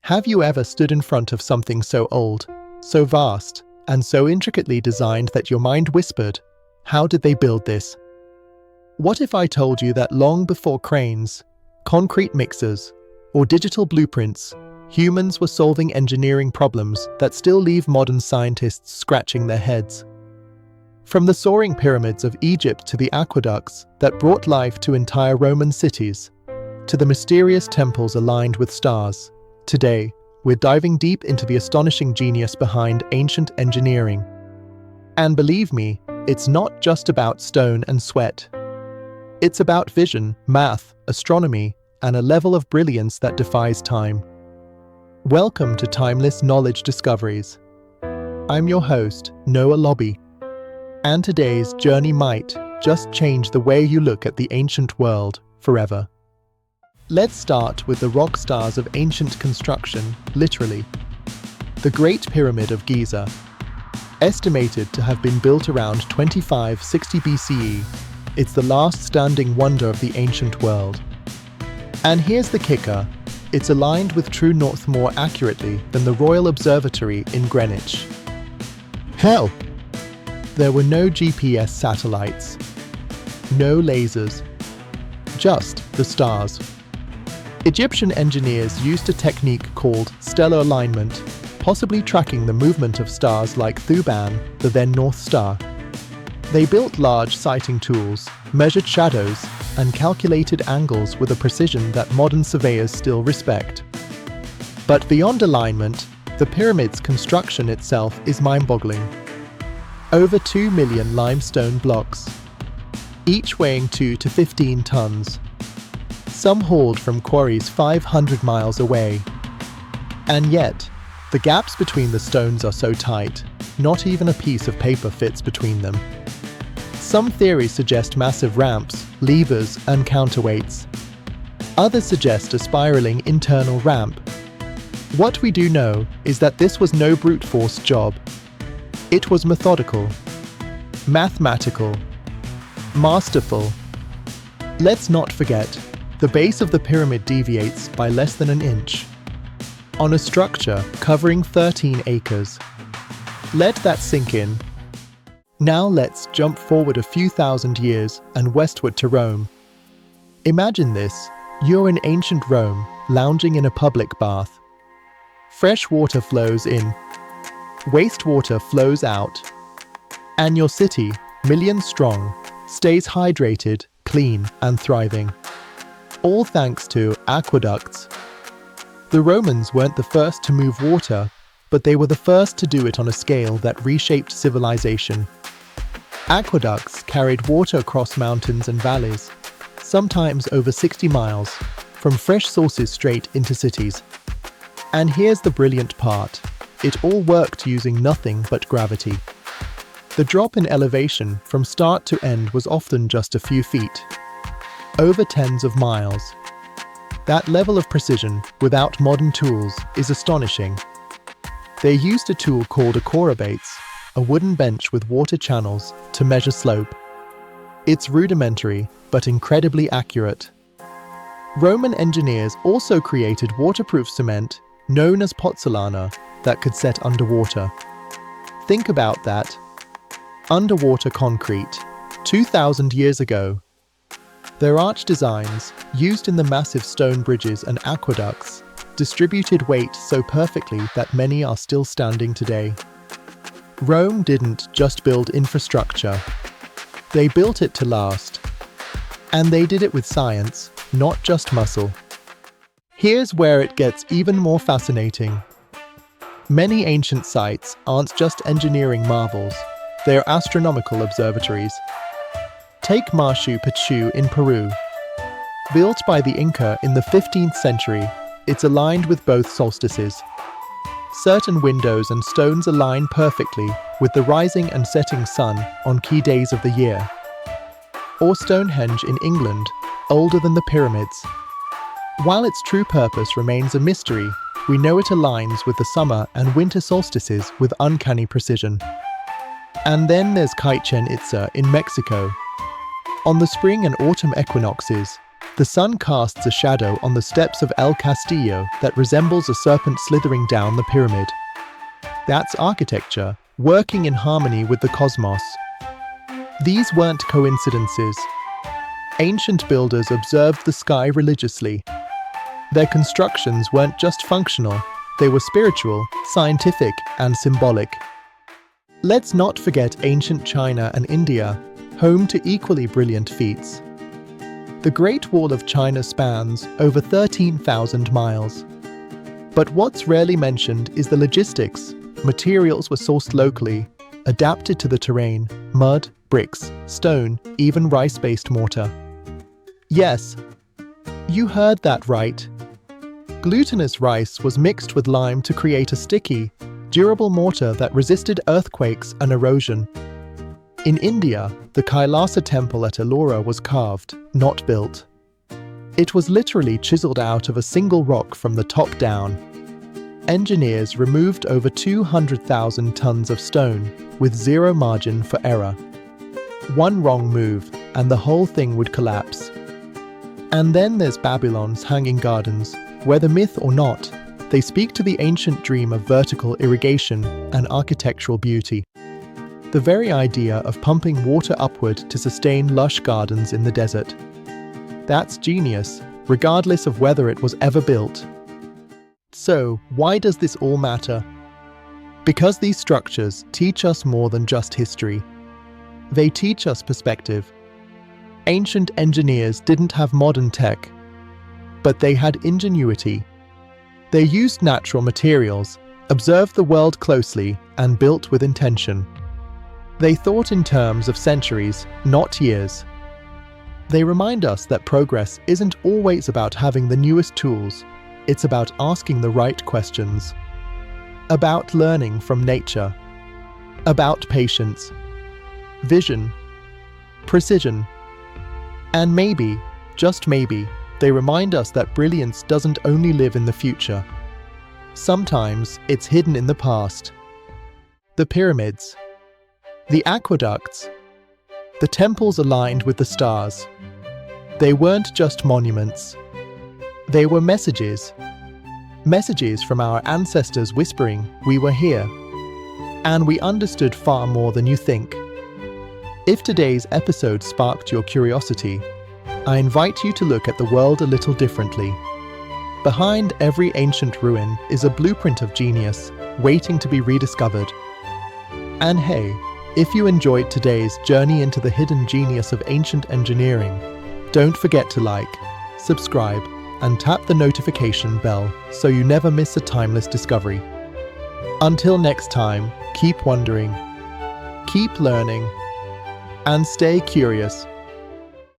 Have you ever stood in front of something so old, so vast, and so intricately designed that your mind whispered, "How did they build this?" What if I told you that long before cranes, concrete mixers, or digital blueprints, humans were solving engineering problems that still leave modern scientists scratching their heads? From the soaring pyramids of Egypt to the aqueducts that brought life to entire Roman cities, to the mysterious temples aligned with stars, today, we're diving deep into the astonishing genius behind ancient engineering. And believe me, it's not just about stone and sweat. It's about vision, math, astronomy, and a level of brilliance that defies time. Welcome to Timeless Knowledge Discoveries. I'm your host, Noah Lobby, and today's journey might just change the way you look at the ancient world forever. Let's start with the rock stars of ancient construction, literally. The Great Pyramid of Giza, estimated to have been built around 2560 BCE, it's the last standing wonder of the ancient world. And here's the kicker, it's aligned with true north more accurately than the Royal Observatory in Greenwich. Hell! There were no GPS satellites, no lasers, just the stars. Egyptian engineers used a technique called stellar alignment, possibly tracking the movement of stars like Thuban, the then North Star. They built large sighting tools, measured shadows, and calculated angles with a precision that modern surveyors still respect. But beyond alignment, the pyramid's construction itself is mind-boggling. Over 2 million limestone blocks, each weighing 2 to 15 tons. Some hauled from quarries 500 miles away. And yet, the gaps between the stones are so tight, not even a piece of paper fits between them. Some theories suggest massive ramps, levers, and counterweights. Others suggest a spiraling internal ramp. What we do know is that this was no brute force job. It was methodical, mathematical, masterful. Let's not forget, the base of the pyramid deviates by less than an inch, on a structure covering 13 acres. Let that sink in. Now let's jump forward a few thousand years and westward to Rome. Imagine this, you're in ancient Rome, lounging in a public bath. Fresh water flows in, wastewater flows out, and your city, millions strong, stays hydrated, clean, and thriving. All thanks to aqueducts. The Romans weren't the first to move water, but they were the first to do it on a scale that reshaped civilization. Aqueducts carried water across mountains and valleys, sometimes over 60 miles, from fresh sources straight into cities. And here's the brilliant part. It all worked using nothing but gravity. The drop in elevation from start to end was often just a few feet, over tens of miles. That level of precision without modern tools is astonishing. They used a tool called a chorobates, a wooden bench with water channels, to measure slope. It's rudimentary, but incredibly accurate. Roman engineers also created waterproof cement, known as pozzolana, that could set underwater. Think about that. Underwater concrete, 2,000 years ago. Their arch designs, used in the massive stone bridges and aqueducts, distributed weight so perfectly that many are still standing today. Rome didn't just build infrastructure. They built it to last. And they did it with science, not just muscle. Here's where it gets even more fascinating. Many ancient sites aren't just engineering marvels, they're astronomical observatories. Take Machu Picchu in Peru. Built by the Inca in the 15th century, it's aligned with both solstices. Certain windows and stones align perfectly with the rising and setting sun on key days of the year. Or Stonehenge in England, older than the pyramids. While its true purpose remains a mystery, we know it aligns with the summer and winter solstices with uncanny precision. And then there's Chichén Itzá in Mexico. On the spring and autumn equinoxes, The sun casts a shadow on the steps of El Castillo that resembles a serpent slithering down the pyramid. That's architecture, working in harmony with the cosmos. These weren't coincidences. Ancient builders observed the sky religiously. Their constructions weren't just functional, they were spiritual, scientific, and symbolic. Let's not forget ancient China and India, home to equally brilliant feats. The Great Wall of China spans over 13,000 miles. But what's rarely mentioned is the logistics. Materials were sourced locally, adapted to the terrain: mud, bricks, stone, even rice-based mortar. Yes, you heard that right. Glutinous rice was mixed with lime to create a sticky, durable mortar that resisted earthquakes and erosion. In India, the Kailasa temple at Ellora was carved, not built. It was literally chiseled out of a single rock from the top down. Engineers removed over 200,000 tons of stone, with zero margin for error. One wrong move, and the whole thing would collapse. And then there's Babylon's Hanging Gardens, whether myth or not, they speak to the ancient dream of vertical irrigation and architectural beauty. The very idea of pumping water upward to sustain lush gardens in the desert. That's genius, regardless of whether it was ever built. So, why does this all matter? Because these structures teach us more than just history. They teach us perspective. Ancient engineers didn't have modern tech, but they had ingenuity. They used natural materials, observed the world closely, and built with intention. They thought in terms of centuries, not years. They remind us that progress isn't always about having the newest tools, it's about asking the right questions. About learning from nature. About patience, vision, precision. And maybe, just maybe, they remind us that brilliance doesn't only live in the future. Sometimes it's hidden in the past. The pyramids. The aqueducts, the temples aligned with the stars. They weren't just monuments. They were messages. Messages from our ancestors whispering, "We were here." And we understood far more than you think. If today's episode sparked your curiosity, I invite you to look at the world a little differently. Behind every ancient ruin is a blueprint of genius, waiting to be rediscovered. And hey, if you enjoyed today's journey into the hidden genius of ancient engineering, don't forget to like, subscribe, and tap the notification bell so you never miss a timeless discovery. Until next time, keep wondering, keep learning, and stay curious.